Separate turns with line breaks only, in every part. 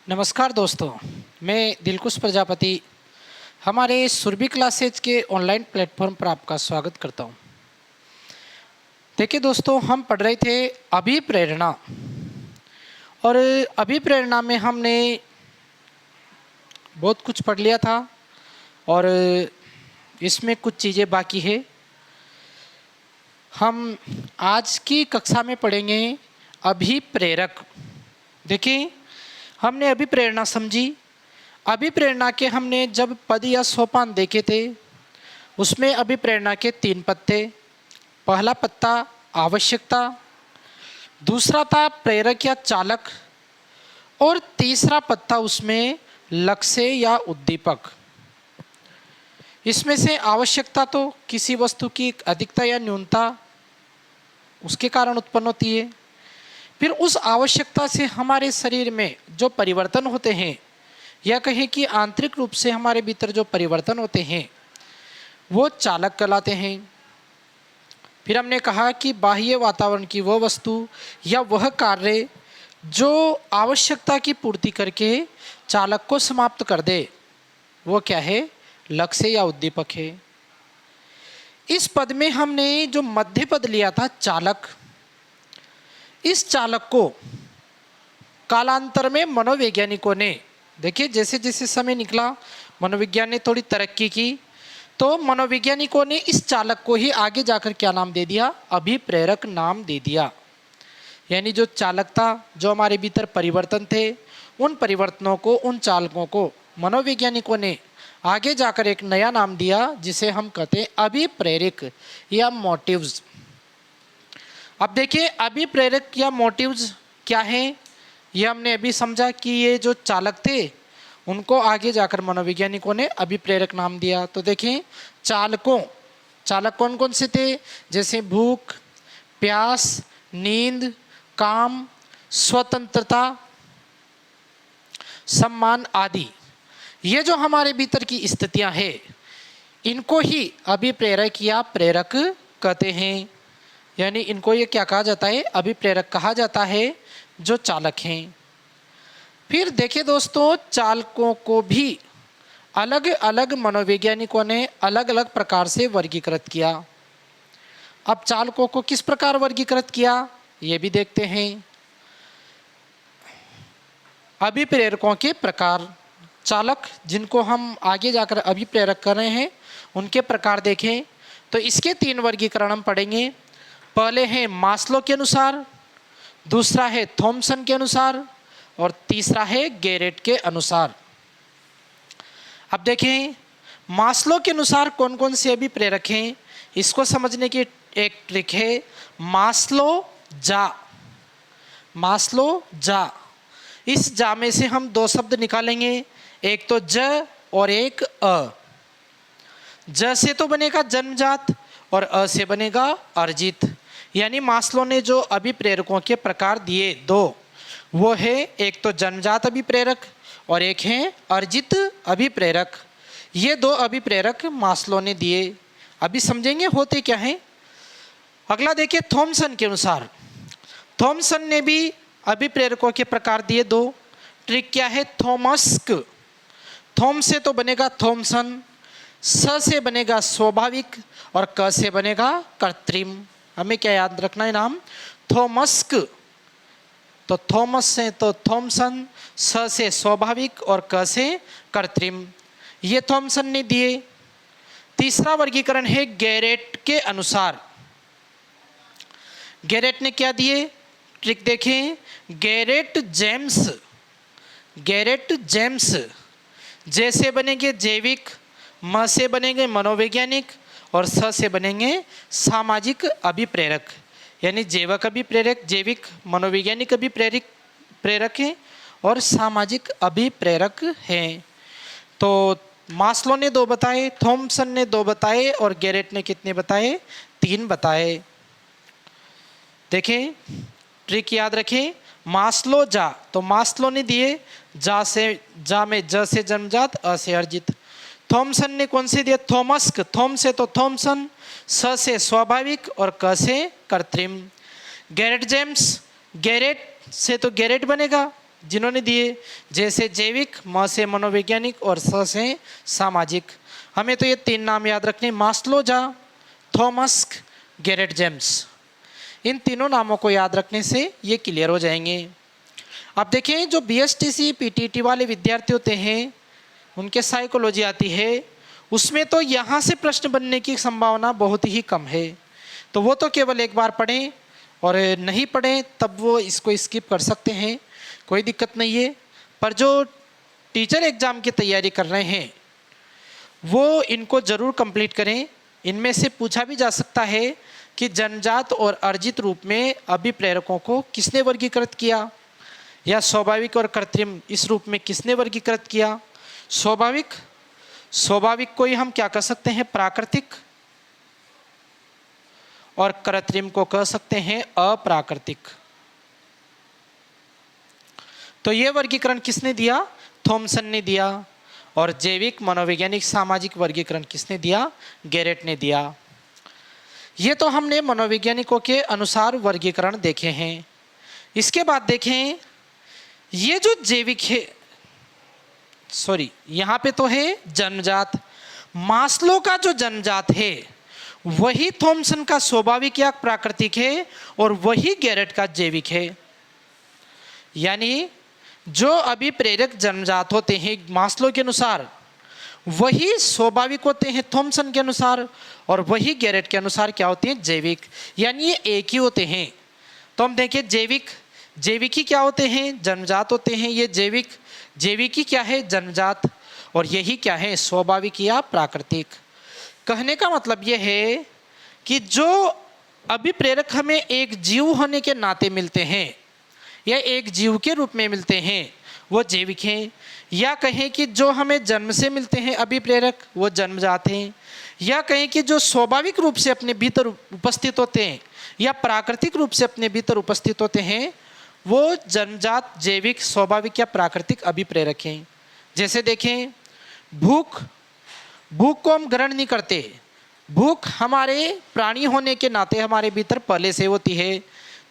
नमस्कार दोस्तों, मैं दिलकुश प्रजापति हमारे सुरभि क्लासेज के ऑनलाइन प्लेटफॉर्म पर आपका स्वागत करता हूं। देखिए दोस्तों, हम पढ़ रहे थे अभिप्रेरणा और अभिप्रेरणा में हमने बहुत कुछ पढ़ लिया था और इसमें कुछ चीज़ें बाकी है। हम आज की कक्षा में पढ़ेंगे अभिप्रेरक। देखिए, हमने अभिप्रेरणा समझी। अभिप्रेरणा के हमने जब पद या सोपान देखे थे, उसमें अभिप्रेरणा के 3 पद थे। पहला पद था आवश्यकता, दूसरा था प्रेरक या चालक और तीसरा पद था उसमें लक्ष्य या उद्दीपक। इसमें से आवश्यकता तो किसी वस्तु की अधिकता या न्यूनता उसके कारण उत्पन्न होती है। फिर उस आवश्यकता से हमारे शरीर में जो परिवर्तन होते हैं, या कहें कि आंतरिक रूप से हमारे भीतर जो परिवर्तन होते हैं, वो चालक कहलाते हैं। फिर हमने कहा कि बाह्य वातावरण की वह वस्तु या वह कार्य जो आवश्यकता की पूर्ति करके चालक को समाप्त कर दे, वो क्या है? लक्ष्य या उद्दीपक है। इस पद में हमने जो मध्य पद लिया था चालक, इस चालक को कालांतर में मनोवैज्ञानिकों ने, देखिए जैसे जैसे समय निकला मनोविज्ञान ने थोड़ी तरक्की की, तो मनोवैज्ञानिकों ने इस चालक को ही आगे जाकर क्या नाम दे दिया? अभिप्रेरक नाम दे दिया। यानी जो चालक था, जो हमारे भीतर परिवर्तन थे, उन परिवर्तनों को, उन चालकों को मनोवैज्ञानिकों ने आगे जाकर एक नया नाम दिया, जिसे हम कहते हैं अभिप्रेरक या मोटिव्स। अब देखिए, अभिप्रेरक या मोटिव्स क्या है, ये हमने अभी समझा कि ये जो चालक थे, उनको आगे जाकर मनोवैज्ञानिकों ने अभिप्रेरक नाम दिया। तो देखें, चालक कौन कौन से थे? जैसे भूख, प्यास, नींद, काम, स्वतंत्रता, सम्मान आदि। ये जो हमारे भीतर की स्थितियां हैं, इनको ही अभिप्रेरक या प्रेरक कहते हैं। यानी इनको ये क्या कहा जाता है? अभिप्रेरक कहा जाता है, जो चालक हैं। फिर देखिए दोस्तों, चालकों को भी अलग अलग मनोवैज्ञानिकों ने अलग अलग प्रकार से वर्गीकृत किया। अब चालकों को किस प्रकार वर्गीकृत किया, ये भी देखते हैं। अभिप्रेरकों के प्रकार, चालक जिनको हम आगे जाकर अभिप्रेरक कर रहे हैं, उनके प्रकार देखें तो इसके 3 वर्गीकरण हम पढ़ेंगे। पहले है मास्लो के अनुसार, दूसरा है थॉमसन के अनुसार और तीसरा है गैरेट के अनुसार। अब देखें, मास्लो के अनुसार कौन कौन से अभिप्रेरक हैं, इसको समझने की एक ट्रिक है। मास्लो जा, इस जा में से हम 2 शब्द निकालेंगे, एक तो ज और एक अ। ज से तो बनेगा जन्मजात और अ से बनेगा अर्जित। यानी मास्लो ने जो अभिप्रेरकों के प्रकार दिए 2, वो है एक तो जन्मजात अभिप्रेरक और एक है अर्जित अभिप्रेरक। ये 2 अभिप्रेरक मास्लो ने दिए। अभी समझेंगे होते क्या हैं। अगला देखिए, थॉमसन के अनुसार। थॉमसन ने भी अभिप्रेरकों के प्रकार दिए 2। ट्रिक क्या है? थॉमस्क, थॉम से तो बनेगा थॉमसन, स से बनेगा स्वाभाविक और क से बनेगा कृत्रिम। हमें क्या याद रखना है नाम? थॉमस्क। तो थॉमस से तो थॉमसन, स से स्वाभाविक और क से कृत्रिम। ये थॉमसन ने दिए। तीसरा वर्गीकरण है गैरेट के अनुसार। गैरेट ने क्या दिए? ट्रिक देखें, गैरेट जेम्स, जैसे बनेंगे जैविक, म से बनेंगे मनोवैज्ञानिक और स से बनेंगे सामाजिक अभिप्रेरक। यानी जैविक अभिप्रेरक, जैविक मनोवैज्ञानिक अभिप्रेरक हैं और सामाजिक अभिप्रेरक हैं। तो मास्लो ने 2 बताए, थॉमसन ने 2 बताए और गैरेट ने कितने बताए? 3 बताए। देखें, ट्रिक याद रखें। मास्लो जा, तो मास्लो ने दिए जा में ज से जन्मजात, अ से अर्जित। थॉमसन ने कौन से दिए? थॉमस्क, थॉम से तो थॉमसन, स से स्वाभाविक और क से कृत्रिम। गैरेट जेम्स, गैरेट से तो गैरेट बनेगा, जिन्होंने दिए, जैसे जैविक, म से मनोवैज्ञानिक और स से सामाजिक। हमें तो ये 3 नाम याद रखने, मास्लो, थॉमस, गैरेट जेम्स। इन तीनों नामों को याद रखने से ये क्लियर हो जाएंगे। अब देखें, जो BSTC PTT वाले विद्यार्थी होते हैं उनके साइकोलॉजी आती है, उसमें तो यहाँ से प्रश्न बनने की संभावना बहुत ही कम है। तो वो तो केवल एक बार पढ़ें, और नहीं पढ़ें तब वो इसको स्किप कर सकते हैं, कोई दिक्कत नहीं है। पर जो टीचर एग्ज़ाम की तैयारी कर रहे हैं वो इनको ज़रूर कंप्लीट करें। इनमें से पूछा भी जा सकता है कि जन्मजात और अर्जित रूप में अभिप्रेरकों को किसने वर्गीकृत किया, या स्वाभाविक और कृत्रिम इस रूप में किसने वर्गीकृत किया। स्वाभाविक को ही हम क्या कह सकते हैं, प्राकृतिक, और कृत्रिम को कह सकते हैं अप्राकृतिक। तो ये वर्गीकरण किसने दिया, थॉमसन ने दिया। और जैविक, मनोवैज्ञानिक, सामाजिक वर्गीकरण किसने दिया, गैरेट ने दिया। ये तो हमने मनोवैज्ञानिकों के अनुसार वर्गीकरण देखे हैं। इसके बाद देखें, ये जो जैविक है, यहाँ पे तो है जन्मजात। मास्लो का जो जन्मजात है वही थॉमसन का स्वाभाविक या प्राकृतिक है, और वही गैरेट का जैविक है। यानी जो अभिप्रेरक जन्मजात होते हैं मास्लो के अनुसार, वही स्वाभाविक होते हैं थॉमसन के अनुसार, और वही गैरेट के अनुसार क्या होते हैं, जैविक। यानी ये एक ही होते हैं। तो हम देखें, जैविकी क्या होते हैं, जन्मजात होते हैं। ये जैविकी क्या है, जन्मजात, और यही क्या है, स्वाभाविक या प्राकृतिक। कहने का मतलब यह है कि जो अभिप्रेरक हमें एक जीव होने के नाते मिलते हैं या एक जीव के रूप में मिलते हैं वो जैविक हैं, या कहें कि जो हमें जन्म से मिलते हैं अभिप्रेरक वो जन्मजात हैं, या कहें कि जो स्वाभाविक रूप से अपने भीतर उपस्थित होते हैं या प्राकृतिक रूप से अपने भीतर उपस्थित होते हैं वो जन्मजात, जैविक, स्वाभाविक या प्राकृतिक अभिप्रेरक हैं। जैसे देखें, भूख को हम ग्रहण नहीं करते। भूख हमारे प्राणी होने के नाते हमारे भीतर पहले से होती है।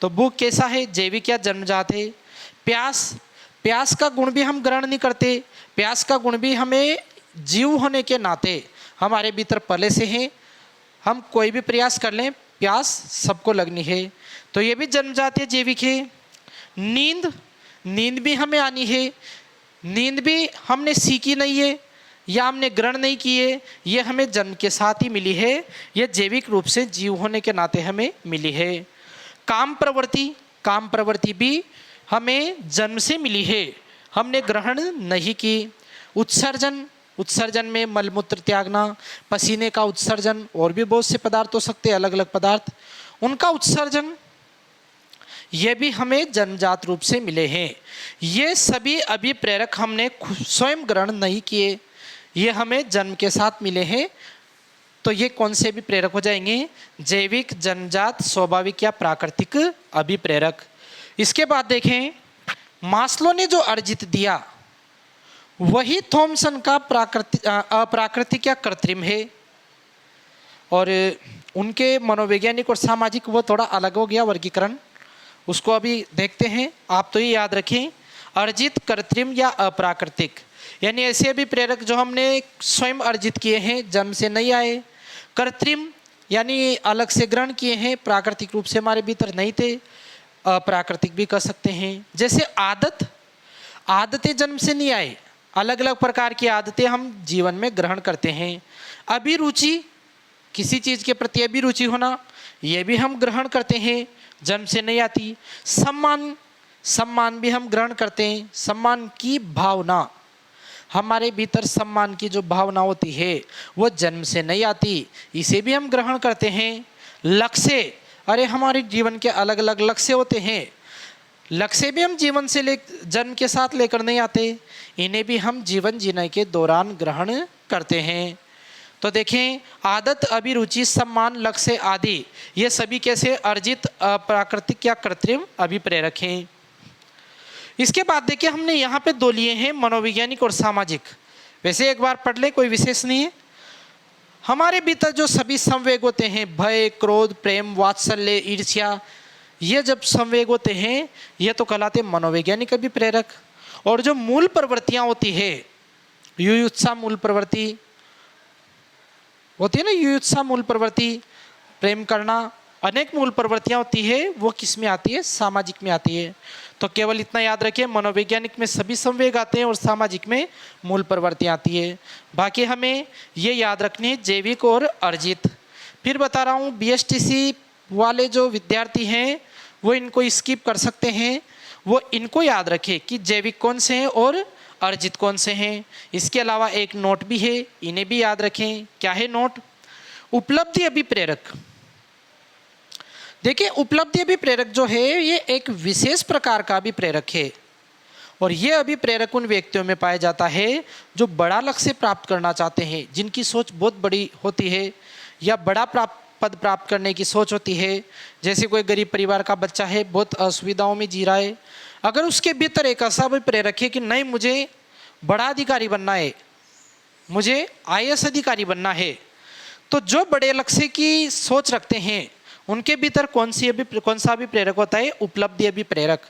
तो भूख कैसा है, जैविक या जन्मजात है। प्यास का गुण भी हम ग्रहण नहीं करते। प्यास का गुण भी हमें जीव होने के नाते हमारे भीतर पहले से है। हम कोई भी प्रयास कर लें प्यास सबको लगनी है। तो ये भी जन्मजात है, जैविक है। नींद भी हमें आनी है। नींद भी हमने सीखी नहीं है या हमने ग्रहण नहीं की है, ये हमें जन्म के साथ ही मिली है। ये जैविक रूप से जीव होने के नाते हमें मिली है। काम प्रवृत्ति भी हमें जन्म से मिली है, हमने ग्रहण नहीं की। उत्सर्जन में मलमूत्र त्यागना, पसीने का उत्सर्जन, और भी बहुत से पदार्थ हो सकते हैं, अलग अलग पदार्थ, उनका उत्सर्जन, ये भी हमें जन्मजात रूप से मिले हैं। ये सभी अभिप्रेरक हमने स्वयं ग्रहण नहीं किए, ये हमें जन्म के साथ मिले हैं। तो ये कौन से अभिप्रेरक हो जाएंगे, जैविक, जन्मजात, स्वाभाविक या प्राकृतिक अभिप्रेरक। इसके बाद देखें, मास्लो ने जो अर्जित दिया वही थॉमसन का अप्राकृतिक या कृत्रिम है, और उनके मनोवैज्ञानिक और सामाजिक वो थोड़ा अलग हो गया वर्गीकरण, उसको अभी देखते हैं। आप तो ये याद रखें, अर्जित, कृत्रिम या अप्राकृतिक, यानी ऐसे अभिप्रेरक जो हमने स्वयं अर्जित किए हैं, जन्म से नहीं आए। कृत्रिम यानी अलग से ग्रहण किए हैं, प्राकृतिक रूप से हमारे भीतर नहीं थे। अप्राकृतिक भी कह सकते हैं। जैसे आदतें जन्म से नहीं आए, अलग अलग प्रकार की आदतें हम जीवन में ग्रहण करते हैं। अभिरुचि, किसी चीज़ के प्रति अभिरुचि होना, ये भी हम ग्रहण करते हैं, जन्म से नहीं आती। सम्मान भी हम ग्रहण करते हैं। सम्मान की भावना, हमारे भीतर सम्मान की जो भावना होती है वो जन्म से नहीं आती, इसे भी हम ग्रहण करते हैं। लक्ष्य, अरे हमारे जीवन के अलग अलग लक्ष्य होते हैं, लक्ष्य भी हम जीवन से जन्म के साथ लेकर नहीं आते, इन्हें भी हम जीवन जीने के दौरान ग्रहण करते हैं। तो देखें, आदत, अभिरुचि, सम्मान, लक्ष्य आदि ये सभी कैसे अर्जित, प्राकृतिक या कृत्रिम अभिप्रेरक हैं। इसके बाद देखिए, हमने यहाँ पे 2 लिए हैं, मनोवैज्ञानिक और सामाजिक। वैसे एक बार पढ़ ले, कोई विशेष नहीं है। हमारे भीतर जो सभी संवेग होते हैं, भय, क्रोध, प्रेम, वात्सल्य, ईर्ष्या, ये जब संवेग होते हैं ये तो कहलाते मनोवैज्ञानिक अभिप्रेरक। और जो मूल प्रवृत्तियां होती है, युयुत्सा मूल प्रवृत्ति होती है ना, युयुत्सा मूल प्रवृत्ति, प्रेम करना, अनेक मूल प्रवृत्तियां होती है, वो किस में आती है? सामाजिक में आती है। तो केवल इतना याद रखिए, मनोवैज्ञानिक में सभी संवेग आते हैं और सामाजिक में मूल प्रवृत्तियां आती है। बाकी हमें ये याद रखनी है जैविक और अर्जित। फिर बता रहा हूँ, बीएसटीसी वाले जो विद्यार्थी हैं वो इनको स्किप कर सकते हैं, वो इनको याद रखें कि जैविक कौन से हैं और अर्जित कौन से हैं। इसके अलावा एक नोट भी है, इन्हें भी याद रखें। क्या है नोट? उपलब्धि अभिप्रेरक। देखिए, उपलब्धि अभिप्रेरक जो है ये एक विशेष प्रकार का अभिप्रेरक है और ये अभिप्रेरक उन व्यक्तियों में पाया जाता है जो बड़ा लक्ष्य प्राप्त करना चाहते हैं, जिनकी सोच बहुत बड़ी होती है या बड़ा पद प्राप्त करने की सोच होती है। जैसे कोई गरीब परिवार का बच्चा है, बहुत असुविधाओं में जी रहा है, अगर उसके भीतर एक ऐसा अभिप्रेरक है कि नहीं मुझे बड़ा अधिकारी बनना है, मुझे आईएएस अधिकारी बनना है, तो जो बड़े लक्ष्य की सोच रखते हैं उनके भीतर कौन सा अभिप्रेरक होता है? उपलब्धि अभिप्रेरक,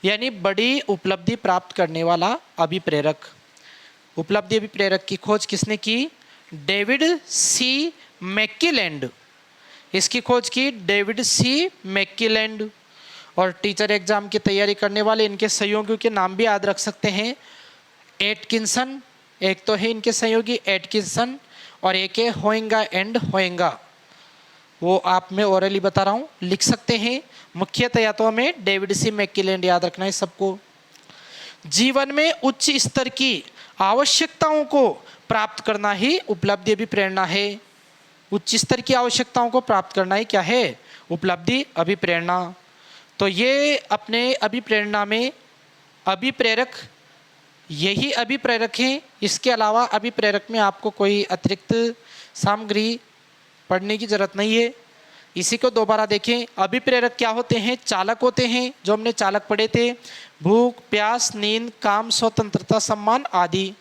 यानी बड़ी उपलब्धि प्राप्त करने वाला अभिप्रेरक। उपलब्धि अभिप्रेरक की खोज किसने की? डेविड सी मैक्किलैंड। इसकी खोज की डेविड सी मैक्किलैंड। और टीचर एग्जाम की तैयारी करने वाले इनके सहयोगियों के नाम भी याद रख सकते हैं। एटकिंसन, एक तो है इनके सहयोगी एटकिंसन, और एक है होएंगा एंड होएंगा। वो आप मैं ओरली बता रहा हूँ, लिख सकते हैं। मुख्यतया तो हमें डेविड सी मैक्किलैंड याद रखना है सबको। जीवन में उच्च स्तर की आवश्यकताओं को प्राप्त करना ही उपलब्धि अभिप्रेरणा है। उच्च स्तर की आवश्यकताओं को प्राप्त करना ही क्या है? उपलब्धि अभिप्रेरणा। तो ये अपने अभिप्रेरणा में अभिप्रेरक, यही अभिप्रेरक हैं। इसके अलावा अभिप्रेरक में आपको कोई अतिरिक्त सामग्री पढ़ने की जरूरत नहीं है। इसी को दोबारा देखें। अभिप्रेरक क्या होते हैं? चालक होते हैं, जो हमने चालक पढ़े थे, भूख, प्यास, नींद, काम, स्वतंत्रता, सम्मान आदि।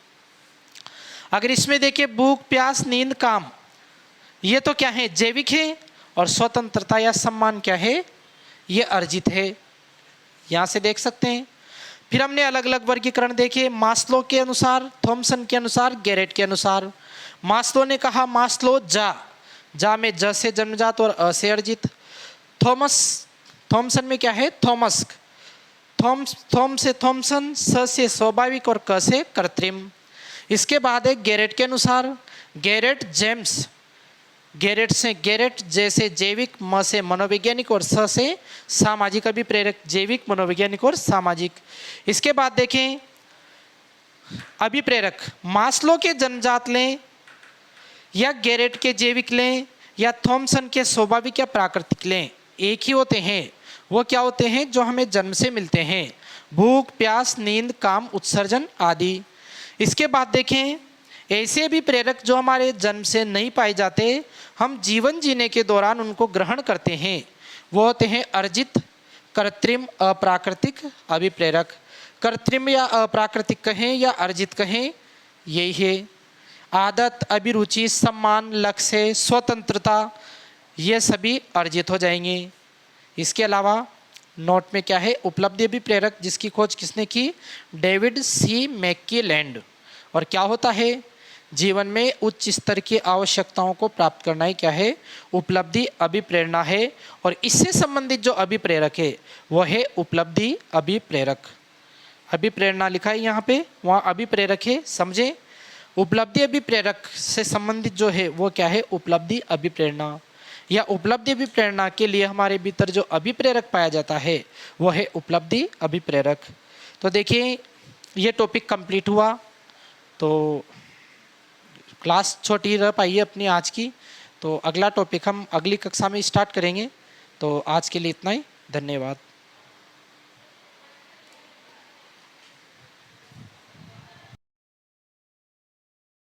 अगर इसमें देखिए भूख, प्यास, नींद, काम, ये तो क्या है? जैविक है। और स्वतंत्रता या सम्मान क्या है? ये अर्जित है। यहाँ से देख सकते हैं। फिर हमने अलग अलग वर्गीकरण देखे, मास्लो के अनुसार, थॉमसन के अनुसार, गैरेट के अनुसार। मास्लो ने कहा, मास्लो जा में ज से जन्मजात और अ से अर्जित। थॉमसन में क्या है? थॉमस्क। थॉम से थॉमसन, स से स्वाभाविक और क से कृत्रिम। इसके बाद है गैरेट के अनुसार, गैरेट जेम्स। गैरेट से गैरेट जैसे जैविक, म से मनोवैज्ञानिक और स से सामाजिक अभिप्रेरक। जैविक, मनोवैज्ञानिक और सामाजिक। इसके बाद देखें अभिप्रेरक, मास्लो के जन्मजात लें या गैरेट के जैविक लें या थॉमसन के स्वाभाविक या प्राकृतिक लें, एक ही होते हैं। वो क्या होते हैं? जो हमें जन्म से मिलते हैं, भूख, प्यास, नींद, काम, उत्सर्जन आदि। इसके बाद देखें ऐसे भी प्रेरक जो हमारे जन्म से नहीं पाए जाते, हम जीवन जीने के दौरान उनको ग्रहण करते हैं, वो होते हैं अर्जित, कृत्रिम, अप्राकृतिक अभिप्रेरक। कृत्रिम या अप्राकृतिक कहें या अर्जित कहें, यही है। आदत, अभिरुचि, सम्मान, लक्ष्य, स्वतंत्रता, ये सभी अर्जित हो जाएंगे। इसके अलावा नोट में क्या है? उपलब्धि अभिप्रेरक, जिसकी खोज किसने की? डेविड सी मैक्किलैंड। और क्या होता है? जीवन में उच्च स्तर की आवश्यकताओं को प्राप्त करना ही क्या है? उपलब्धि अभिप्रेरणा है। और इससे संबंधित जो अभिप्रेरक है वह है उपलब्धि अभिप्रेरक। अभिप्रेरणा लिखा है यहाँ पे, वहाँ अभिप्रेरक है, समझे। उपलब्धि अभिप्रेरक से संबंधित जो है वो क्या है? उपलब्धि अभिप्रेरणा। या उपलब्धि अभिप्रेरणा के लिए हमारे भीतर जो अभिप्रेरक पाया जाता है वो है उपलब्धि अभिप्रेरक। तो देखिए ये टॉपिक कंप्लीट हुआ। तो क्लास छोटी रह पाई है अपनी आज की, तो अगला टॉपिक हम अगली कक्षा में स्टार्ट करेंगे। तो आज के लिए इतना ही, धन्यवाद।